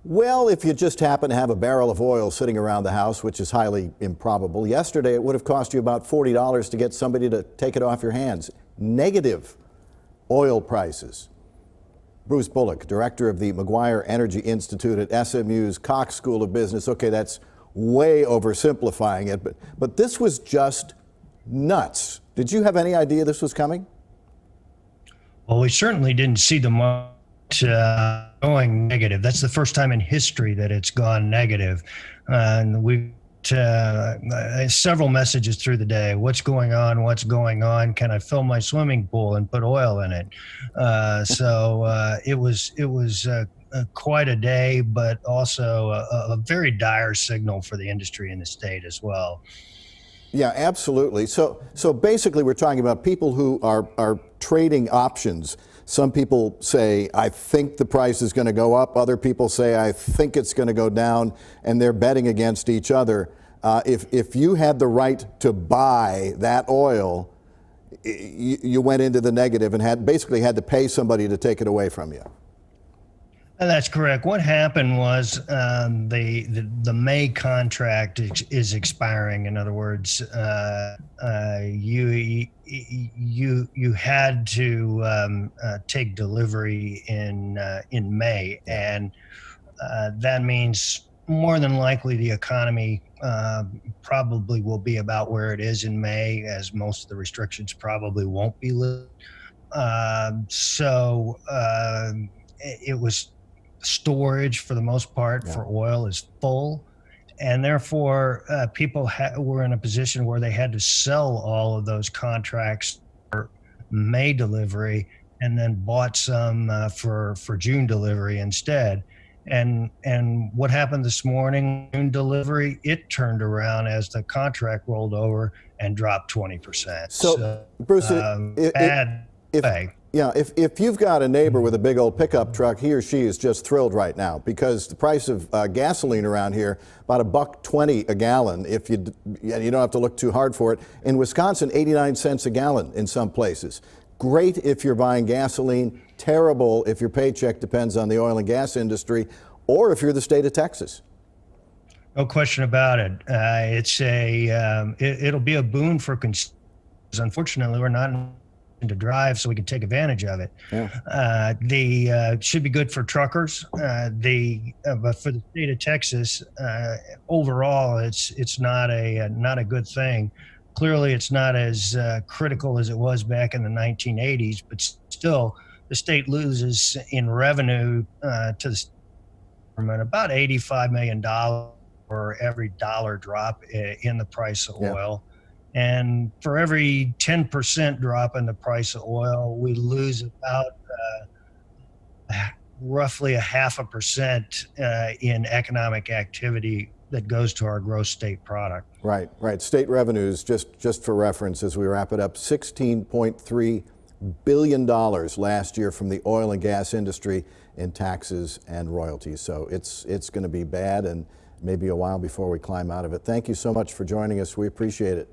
Well, if you just happen to have a barrel of oil sitting around the house, which is highly improbable, yesterday it would have cost you about $40 to get somebody to take it off your hands. Negative oil prices. Bruce Bullock, director of the Maguire Energy Institute at SMU's Cox School of Business. Okay, that's way oversimplifying it, but this was just nuts. Did you have any idea this was coming? Well, we certainly didn't see the market going negative. That's the first time in history that it's gone negative. And we've several messages through the day. What's going on? What's going on? Can I fill my swimming pool and put oil in it? It was quite a day, but also a very dire signal for the industry in the state as well. Yeah, absolutely. So basically we're talking about people who are trading options. Some people say, I think the price is going to go up. Other people say, I think it's going to go down, and they're betting against each other. If you had the right to buy that oil, you went into the negative and basically had to pay somebody to take it away from you. That's correct. What happened was the May contract is expiring. In other words, you had to take delivery in May, and that means more than likely the economy probably will be about where it is in May, as most of the restrictions probably won't be lifted. It was storage for the most part for oil is full, and therefore people were in a position where they had to sell all of those contracts for May delivery and then bought some for June delivery instead. And what happened this morning, June delivery, it turned around as the contract rolled over and dropped 20%. So Bruce, if you've got a neighbor with a big old pickup truck, he or she is just thrilled right now because the price of gasoline around here, about $1.20 a gallon. If you don't have to look too hard for it. In Wisconsin, 89 cents a gallon in some places. Great if you're buying gasoline. Terrible if your paycheck depends on the oil and gas industry, or if you're the state of Texas. No question about it. It'll be a boon for consumers. Unfortunately, we're not to drive, so we can take advantage of it. Yeah. Should be good for truckers. But for the state of Texas, overall, it's not a good thing. Clearly, it's not as critical as it was back in the 1980s, but still, the state loses in revenue to the government about $85 million for every dollar drop in the price of oil. And for every 10% drop in the price of oil, we lose about roughly 0.5% in economic activity that goes to our gross state product. Right. State revenues, just for reference, as we wrap it up, $16.3 billion last year from the oil and gas industry in taxes and royalties. So it's going to be bad, and maybe a while before we climb out of it. Thank you so much for joining us. We appreciate it.